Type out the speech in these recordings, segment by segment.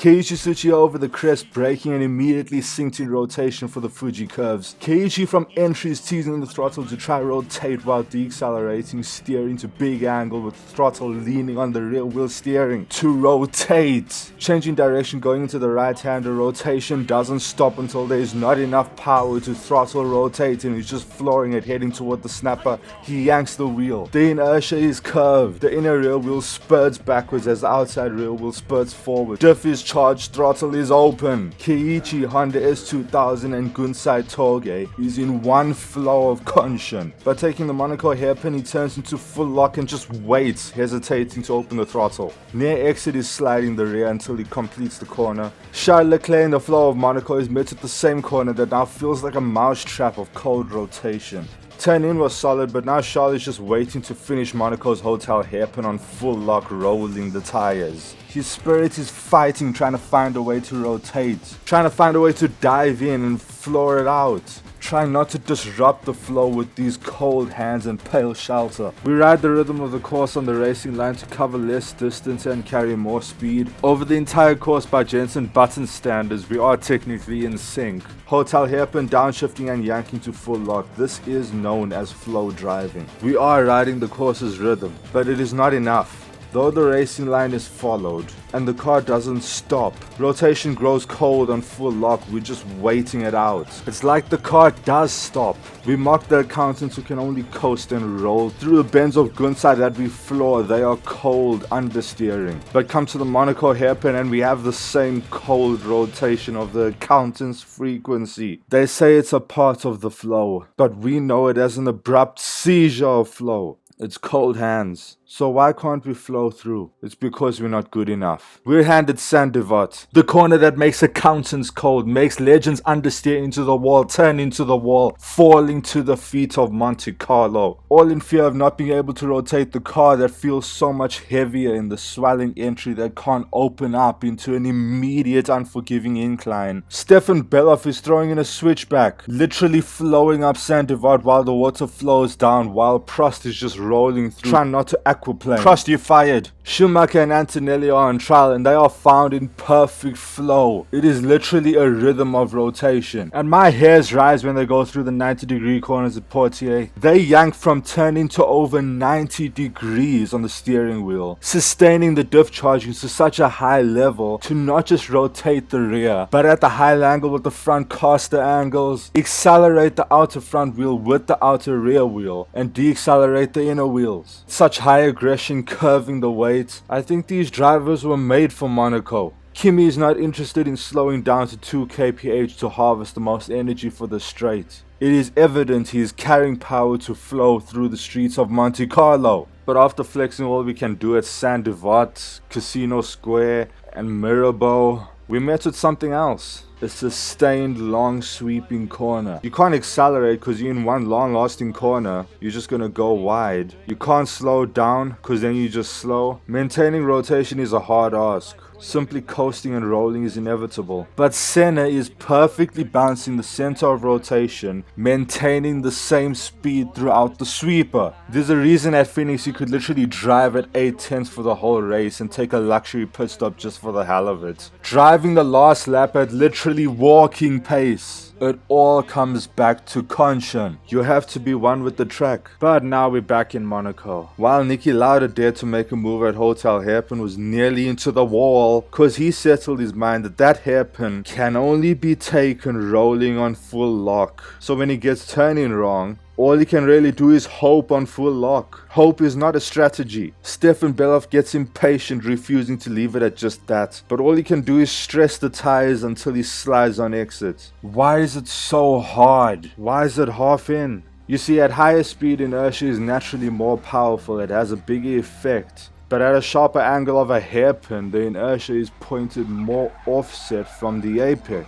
Keiichi Tsuchiya over the crest, braking and immediately synced in rotation for the Fuji curves. Keiichi from entry is teasing the throttle to try rotate while deaccelerating, steering to big angle with throttle leaning on the rear wheel steering to rotate. Changing direction going into the right hand, the rotation doesn't stop until there is not enough power to throttle rotate and he's just flooring it heading toward the snapper. He yanks the wheel. The inertia is curved. The inner rear wheel spurts backwards as the outside rear wheel spurts forward. Diff is charged, throttle is open. Keiichi, Honda S2000 and Gunsai Touge is in one flow of Konshin. By taking the Monaco hairpin, he turns into full lock and just waits, hesitating to open the throttle. Near exit is sliding the rear until he completes the corner. Charles Leclerc in the flow of Monaco is met at the same corner that now feels like a mousetrap of cold rotation. Turn in was solid, but now Charles is just waiting to finish Monaco's hotel hairpin on full lock, rolling the tires. His spirit is fighting, trying to find a way to rotate, trying to find a way to dive in and floor it out. Trying not to disrupt the flow with these cold hands and pale shelter. We ride the rhythm of the course on the racing line to cover less distance and carry more speed. Over the entire course by Jensen Button standards, we are technically in sync. Hotel hairpin, downshifting and yanking to full lock. This is known as flow driving. We are riding the course's rhythm, but it is not enough. Though the racing line is followed and the car doesn't stop, rotation grows cold on full lock, we're just waiting it out. It's like the car does stop. We mock the accountants who can only coast and roll through the bends of Gunsai that we floor. They are cold understeering. But come to the Monaco hairpin and we have the same cold rotation of the accountant's frequency. They say it's a part of the flow, but we know it as an abrupt seizure of flow. It's cold hands. So why can't we flow through? It's because we're not good enough. We're handed Saint-Devote, the corner that makes accountants cold, makes legends understeer into the wall, turn into the wall, falling to the feet of Monte Carlo. All in fear of not being able to rotate the car that feels so much heavier in the swelling entry that can't open up into an immediate unforgiving incline. Stefan Beloff is throwing in a switchback, literally flowing up Saint-Devote while the water flows down, while Prost is just rolling through, trying not to aquaplane. Prost, you fired. Schumacher and Antonelli are on trial and they are found in perfect flow. It is literally a rhythm of rotation. And my hairs rise when they go through the 90-degree corners at Portier. They yank from turning to over 90 degrees on the steering wheel, sustaining the diff charging to such a high level to not just rotate the rear, but at the high angle with the front caster angles, accelerate the outer front wheel with the outer rear wheel, and deaccelerate the inner wheels. Such high aggression curving the weight. I think these drivers were made for Monaco. Kimi is not interested in slowing down to 2 kph to harvest the most energy for the straight. It is evident he is carrying power to flow through the streets of Monte Carlo. But after flexing all we can do at Saint-Devote, Casino Square and Mirabeau, we met with something else. A sustained long sweeping corner. You can't accelerate because you're in one long lasting corner. You're just gonna go wide. You can't slow down because then you just slow. Maintaining rotation is a hard ask. Simply coasting and rolling is inevitable. But Senna is perfectly balancing the center of rotation, maintaining the same speed throughout the sweeper. There's a reason at Phoenix you could literally drive at 8/10 for the whole race and take a luxury pit stop just for the hell of it. Driving the last lap at literally walking pace. It all comes back to Konshin. You have to be one with the track. But now we're back in Monaco. While Niki Lauda dared to make a move at Hotel Hairpin was nearly into the wall, cause he settled his mind that that hairpin can only be taken rolling on full lock. So when he gets turning wrong, all he can really do is hope on full lock. Hope is not a strategy. Stefan Beloff gets impatient, refusing to leave it at just that. But all he can do is stress the tires until he slides on exit. Why is it so hard? Why is it half in? You see, at higher speed, inertia is naturally more powerful. It has a bigger effect. But at a sharper angle of a hairpin, the inertia is pointed more offset from the apex,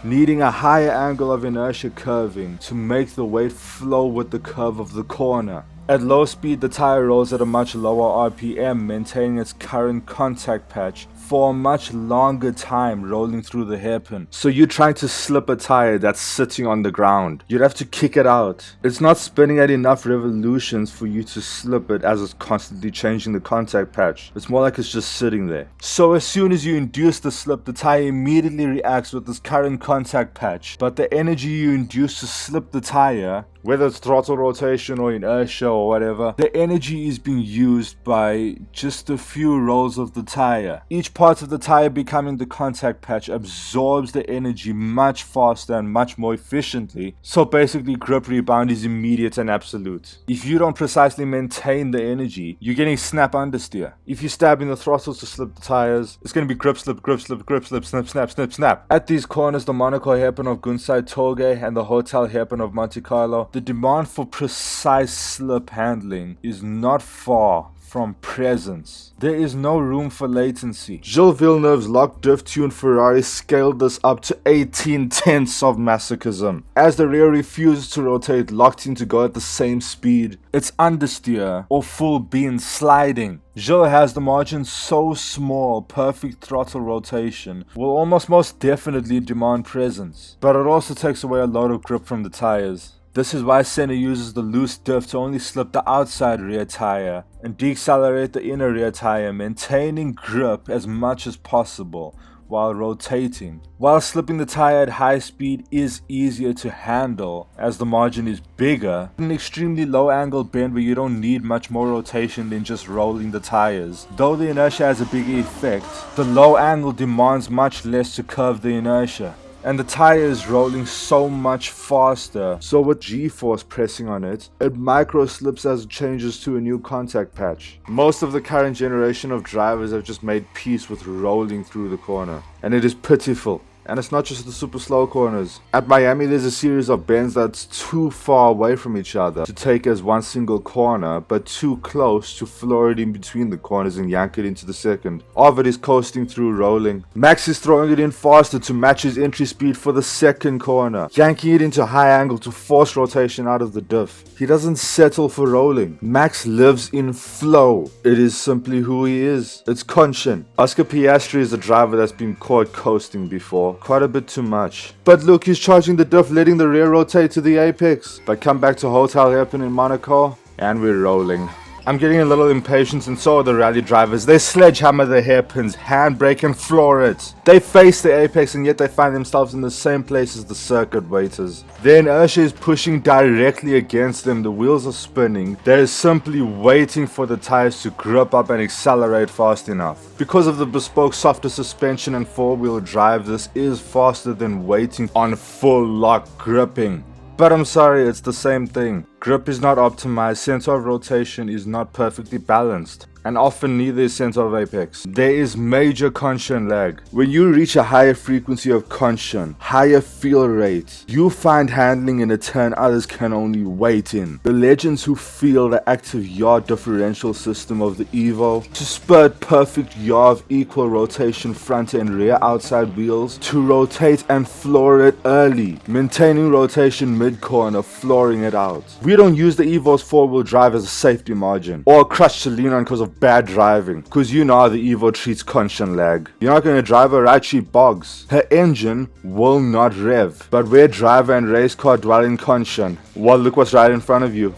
needing a higher angle of inertia curving to make the weight flow with the curve of the corner. At low speed, the tire rolls at a much lower RPM, maintaining its current contact patch for a much longer time rolling through the hairpin. So you're trying to slip a tire that's sitting on the ground. You'd have to kick it out. It's not spinning at enough revolutions for you to slip it as it's constantly changing the contact patch. It's more like it's just sitting there. So as soon as you induce the slip, the tire immediately reacts with this current contact patch. But the energy you induce to slip the tire, whether it's throttle rotation or inertia or whatever, the energy is being used by just a few rolls of the tire. Each part of the tire becoming the contact patch absorbs the energy much faster and much more efficiently, so basically grip rebound is immediate and absolute. If you don't precisely maintain the energy, you're getting snap understeer. If you're stabbing the throttles to slip the tires, it's going to be grip slip, grip slip, grip slip, snap, snap, snap, snap. At these corners, the Monaco hairpin of Gunzai Touge and the Hotel hairpin of Monte Carlo, the demand for precise slip handling is not far from presence. There is no room for latency. Gilles Villeneuve's locked diff-tuned Ferrari scaled this up to 18 tenths of masochism. As the rear refuses to rotate, locked in to go at the same speed, it's understeer or full bean sliding. Gilles has the margin so small, perfect throttle rotation will almost most definitely demand presence, but it also takes away a lot of grip from the tires. This is why Senna uses the loose diff to only slip the outside rear tire and decelerate the inner rear tire, maintaining grip as much as possible while rotating. While slipping the tire at high speed is easier to handle as the margin is bigger, an extremely low angle bend where you don't need much more rotation than just rolling the tires. Though the inertia has a big effect, the low angle demands much less to curve the inertia. And the tire is rolling so much faster, so with G-force pressing on it, it micro slips as it changes to a new contact patch. Most of the current generation of drivers have just made peace with rolling through the corner, and it is pitiful. And it's not just the super slow corners. At Miami, there's a series of bends that's too far away from each other to take as one single corner, but too close to floor it in between the corners and yank it into the second. Ovid is coasting through rolling. Max is throwing it in faster to match his entry speed for the second corner, yanking it into high angle to force rotation out of the diff. He doesn't settle for rolling. Max lives in flow. It is simply who he is. It's Konshin. Oscar Piastri is a driver that's been caught coasting before. Quite a bit too much. But look, he's charging the diff, letting the rear rotate to the apex. But come back to Hotel Hairpin in Monaco, and we're rolling. I'm getting a little impatient, and so are the rally drivers. They sledgehammer the hairpins, handbrake and floor it. They face the apex, and yet they find themselves in the same place as the circuit waiters. Their inertia is pushing directly against them. The wheels are spinning. They're simply waiting for the tires to grip up and accelerate fast enough. Because of the bespoke softer suspension and four-wheel drive, this is faster than waiting on full lock gripping. But I'm sorry, it's the same thing. Grip is not optimized, center of rotation is not perfectly balanced, and often neither is center of apex. There is major Konshin lag. When you reach a higher frequency of Konshin, higher feel rate, you find handling in a turn others can only wait in. The legends who feel the active yaw differential system of the Evo to spurt perfect yaw of equal rotation front and rear outside wheels to rotate and floor it early, maintaining rotation mid-corner, flooring it out. We don't use the Evo's four-wheel drive as a safety margin or a crutch to lean on because of bad driving, because you know how the Evo treats Konshin lag. You're not going to drive her right, she bogs. Her engine will not rev. But where driver and race car dwell in Konshin, well, look what's right in front of you.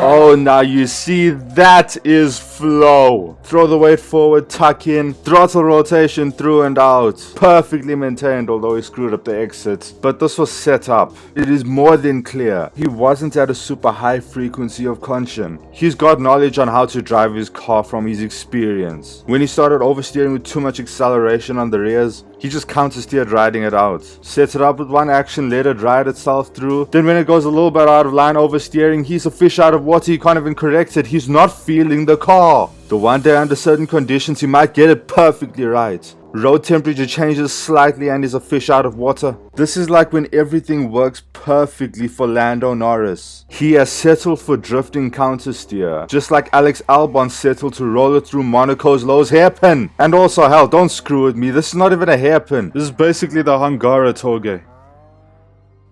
Oh, now you see, that is flow. Throw the weight forward, tuck in, throttle rotation through and out. Perfectly maintained, although he screwed up the exit. But this was set up. It is more than clear. He wasn't at a super high frequency of Konshin. He's got knowledge on how to drive his car from his experience. When he started oversteering with too much acceleration on the rears, he just counter-steered riding it out. Set it up with one action, let it ride itself through. Then when it goes a little bit out of line oversteering, he's a fish out of water, he can't even correct it. He's not feeling the car. The one day under certain conditions he might get it perfectly right. Road temperature changes slightly and is a fish out of water. This is like when everything works perfectly for Lando Norris. He has settled for drifting countersteer, just like Alex Albon settled to roll it through Monaco's Loews Hairpin. And also, hell, don't screw with me, this is not even a hairpin. This is basically the Hungara Touge.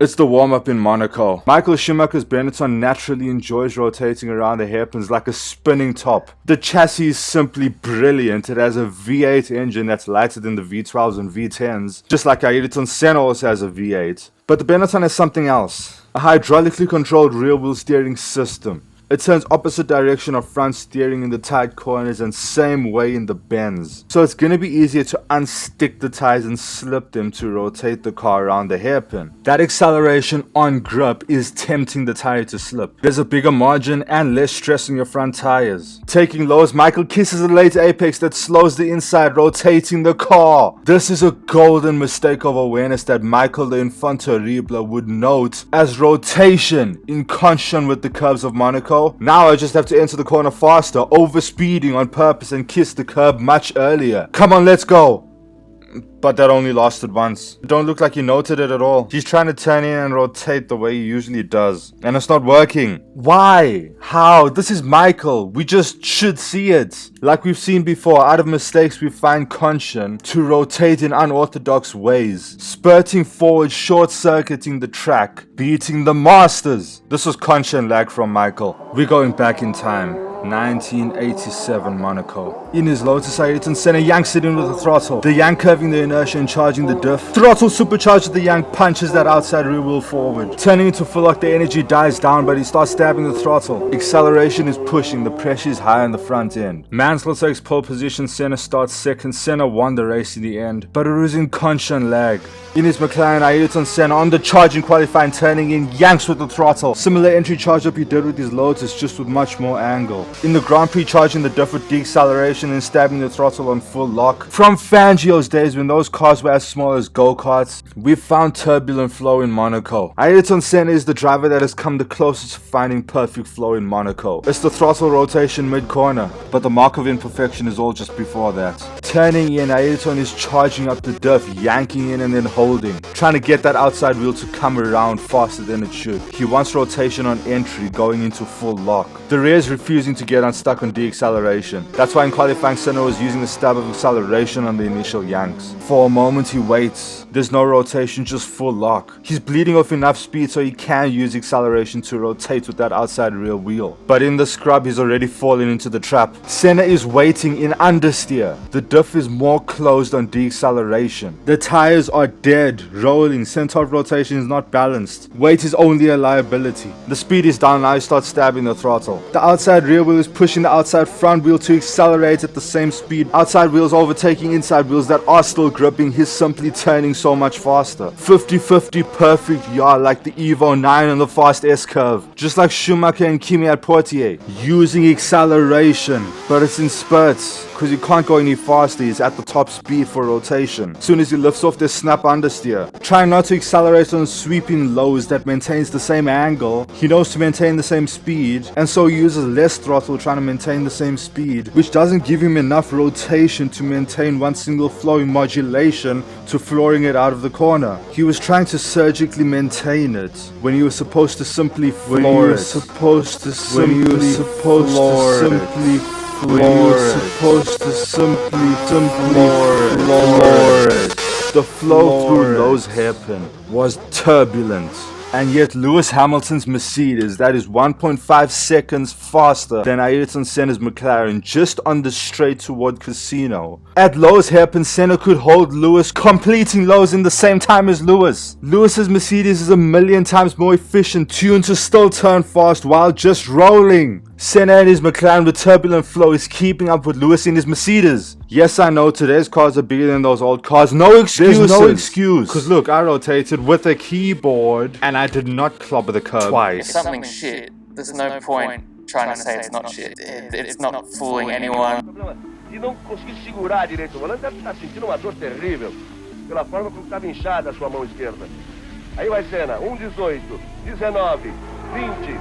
It's the warm-up in Monaco. Michael Schumacher's Benetton naturally enjoys rotating around the hairpins like a spinning top. The chassis is simply brilliant. It has a V8 engine that's lighter than the V12s and V10s, just like Ayrton Senna also has a V8. But the Benetton has something else. A hydraulically controlled rear wheel steering system. It turns opposite direction of front steering in the tight corners and same way in the bends. So it's going to be easier to unstick the tires and slip them to rotate the car around the hairpin. That acceleration on grip is tempting the tire to slip. There's a bigger margin and less stress on your front tires. Taking lows, Michael kisses a late apex that slows the inside, rotating the car. This is a golden mistake of awareness that Michael the Infant Terrible would note as rotation in Konshin with the curves of Monaco. Now I just have to enter the corner faster, overspeeding on purpose and kiss the curb much earlier. Come on, let's go. But that only lasted once. It don't look like he noted it at all. He's trying to turn in and rotate the way he usually does. And it's not working. Why? How? This is Michael. We just should see it. Like we've seen before, out of mistakes we find Konshin to rotate in unorthodox ways. Spurting forward, short-circuiting the track, beating the masters. This was Konshin lag from Michael. We're going back in time. 1987 Monaco. In his Lotus, Ayrton Senna yanks it in with the throttle. The yank curving the inertia and charging the diff. Throttle supercharged, the yank punches that outside rear wheel forward. Turning into full lock, the energy dies down, but he starts stabbing the throttle. Acceleration is pushing, the pressure is high on the front end. Mansell takes pole position, Senna starts second. Senna won the race in the end, but it was in Konshin lag. In his McLaren, Ayrton Senna on the charging qualifying, turning in, yanks with the throttle. Similar entry charge up he did with his Lotus, just with much more angle. In the Grand Prix, charging the diff with deceleration and stabbing the throttle on full lock. From Fangio's days when those cars were as small as go-karts, we've found turbulent flow in Monaco. Ayrton Senna is the driver that has come the closest to finding perfect flow in Monaco. It's the throttle rotation mid-corner, but the mark of imperfection is all just before that. Turning in, Ayrton is charging up the diff, yanking in and then holding, trying to get that outside wheel to come around faster than it should. He wants rotation on entry, going into full lock. The rear is refusing to get unstuck on deceleration. That's why in qualifying, Senna was using the stab of acceleration on the initial yanks. For a moment he waits. There's no rotation, just full lock. He's bleeding off enough speed so he can use acceleration to rotate with that outside rear wheel. But in the scrub, he's already fallen into the trap. Senna is waiting in understeer. The diff is more closed on deceleration. The tires are dead, rolling, center of rotation is not balanced. Weight is only a liability. The speed is down, now he starts stabbing the throttle. The outside rear wheel is pushing the outside front wheel to accelerate at the same speed. Outside wheels overtaking inside wheels that are still gripping. He's simply turning so much faster. 50-50 perfect yaw like the Evo 9 on the fast S-curve. Just like Schumacher and Kimi at Poitiers. Using acceleration, but it's in spurts, because he can't go any faster. He's at the top speed for rotation. As soon as he lifts off, there's snap understeer. Trying not to accelerate on sweeping lows that maintains the same angle. He knows to maintain the same speed, and so he uses less throttle trying to maintain the same speed, which doesn't give him enough rotation to maintain one single flowing modulation to flooring it out of the corner. He was trying to surgically maintain it when he was supposed to simply floor it. The flow through Loews Hairpin was turbulent. And yet Lewis Hamilton's Mercedes, that is 1.5 seconds faster than Ayrton Senna's McLaren, just on the straight toward Casino. At Loews Hairpin, Senna could hold Lewis, completing Loews in the same time as Lewis. Lewis's Mercedes is a million times more efficient, tuned to still turn fast while just rolling. Senna and his McLaren with turbulent flow is keeping up with Lewis in his Mercedes. Yes, I know today's cars are bigger than those old cars. No excuses. There's no excuse. Because look, I rotated with a keyboard and I did not clobber the curb twice. If something's shit, there's no point trying to say it's not shit. It's not fooling anyone. Se não conseguir segurar direito o volante, deve estar sentindo uma dor terrível pela forma como estava inchada a sua mão esquerda. Aí vai Senna, 1:18, 19, 20.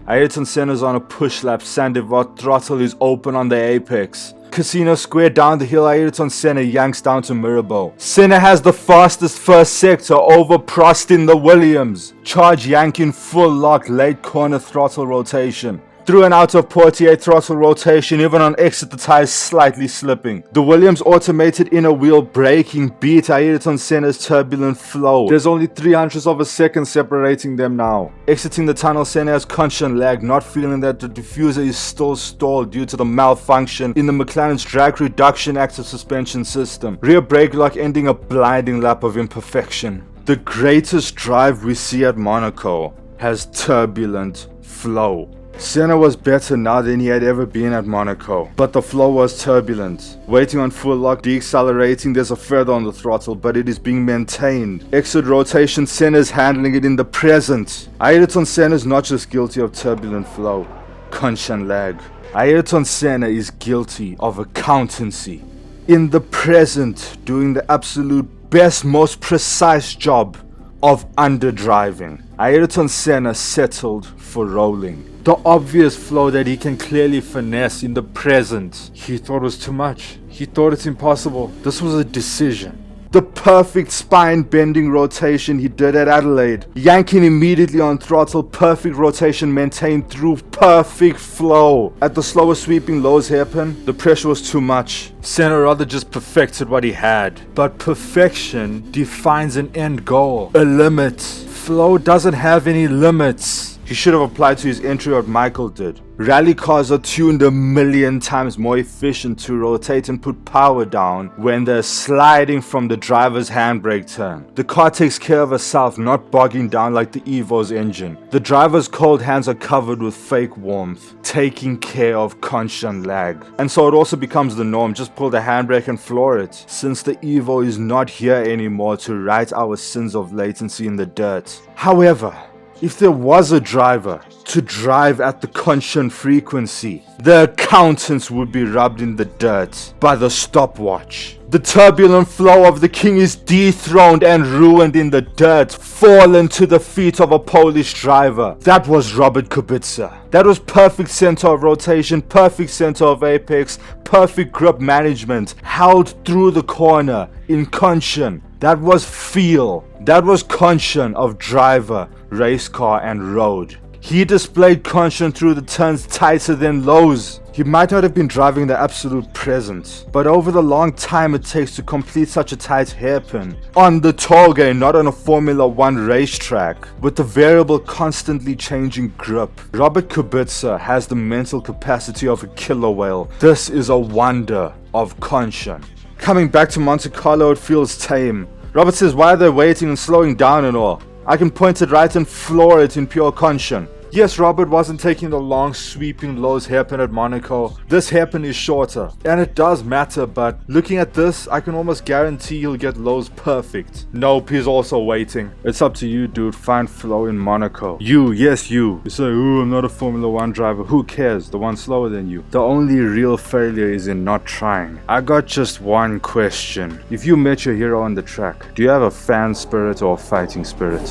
Ayrton Senna's on a push lap, Sandoval throttle is open on the apex. Casino Square down the hill, Ayrton Senna yanks down to Mirabeau. Senna has the fastest first sector over Prost in the Williams. Charge yanking full lock late corner throttle rotation. Through and out of Portier throttle rotation, even on exit the tires slightly slipping. The Williams automated inner wheel braking beat Ayrton Senna's turbulent flow. There's only 300ths of a second separating them now. Exiting the tunnel, Senna has Konshin lag, not feeling that the diffuser is still stalled due to the malfunction in the McLaren's drag reduction active suspension system. Rear brake lock ending a blinding lap of imperfection. The greatest drive we see at Monaco has turbulent flow. Senna was better now than he had ever been at Monaco, but the flow was turbulent. Waiting on full lock, deaccelerating, there's a feather on the throttle, but it is being maintained. Exit rotation, Senna's handling it in the present. Ayrton Senna is not just guilty of turbulent flow, Konshin lag. Ayrton Senna is guilty of accountancy. In the present, doing the absolute best, most precise job of underdriving. Ayrton Senna settled for rolling. The obvious flow that he can clearly finesse in the present, he thought was too much. He thought it's impossible. This was a decision. The perfect spine bending rotation he did at Adelaide. Yanking immediately on throttle, perfect rotation maintained through perfect flow. At the slower sweeping Loews Hairpin, the pressure was too much. Senna rather just perfected what he had. But perfection defines an end goal, a limit. Flow doesn't have any limits. He should have applied to his entry what Michael did. Rally cars are tuned a million times more efficient to rotate and put power down when they're sliding from the driver's handbrake turn. The car takes care of itself, not bogging down like the Evo's engine. The driver's cold hands are covered with fake warmth, taking care of Konshin lag. And so it also becomes the norm, just pull the handbrake and floor it, since the Evo is not here anymore to right our sins of latency in the dirt. However, if there was a driver to drive at the Konshin frequency, the accountants would be rubbed in the dirt by the stopwatch. The turbulent flow of the king is dethroned and ruined in the dirt, fallen to the feet of a Polish driver. That was Robert Kubica. That was perfect center of rotation, perfect center of apex, perfect grip management, held through the corner in Konshin. That was feel. That was Konshin of driver, race car and road. He displayed Konshin through the turns tighter than Loews. He might not have been driving the absolute present, but over the long time it takes to complete such a tight hairpin, on the Touge, not on a Formula 1 racetrack, with the variable constantly changing grip, Robert Kubica has the mental capacity of a killer whale. This is a wonder of Konshin. Coming back to Monte Carlo, it feels tame. Robert says, why are they waiting and slowing down and all? I can point it right and floor it in pure Konshin. Yes, Robert wasn't taking the long sweeping Loews hairpin at Monaco. This hairpin is shorter, and it does matter, but looking at this, I can almost guarantee he'll get Loews perfect. Nope, he's also waiting. It's up to you, dude. Find flow in Monaco. You, yes you. You say, ooh, I'm not a Formula 1 driver. Who cares? The one slower than you. The only real failure is in not trying. I got just one question. If you met your hero on the track, do you have a fan spirit or a fighting spirit?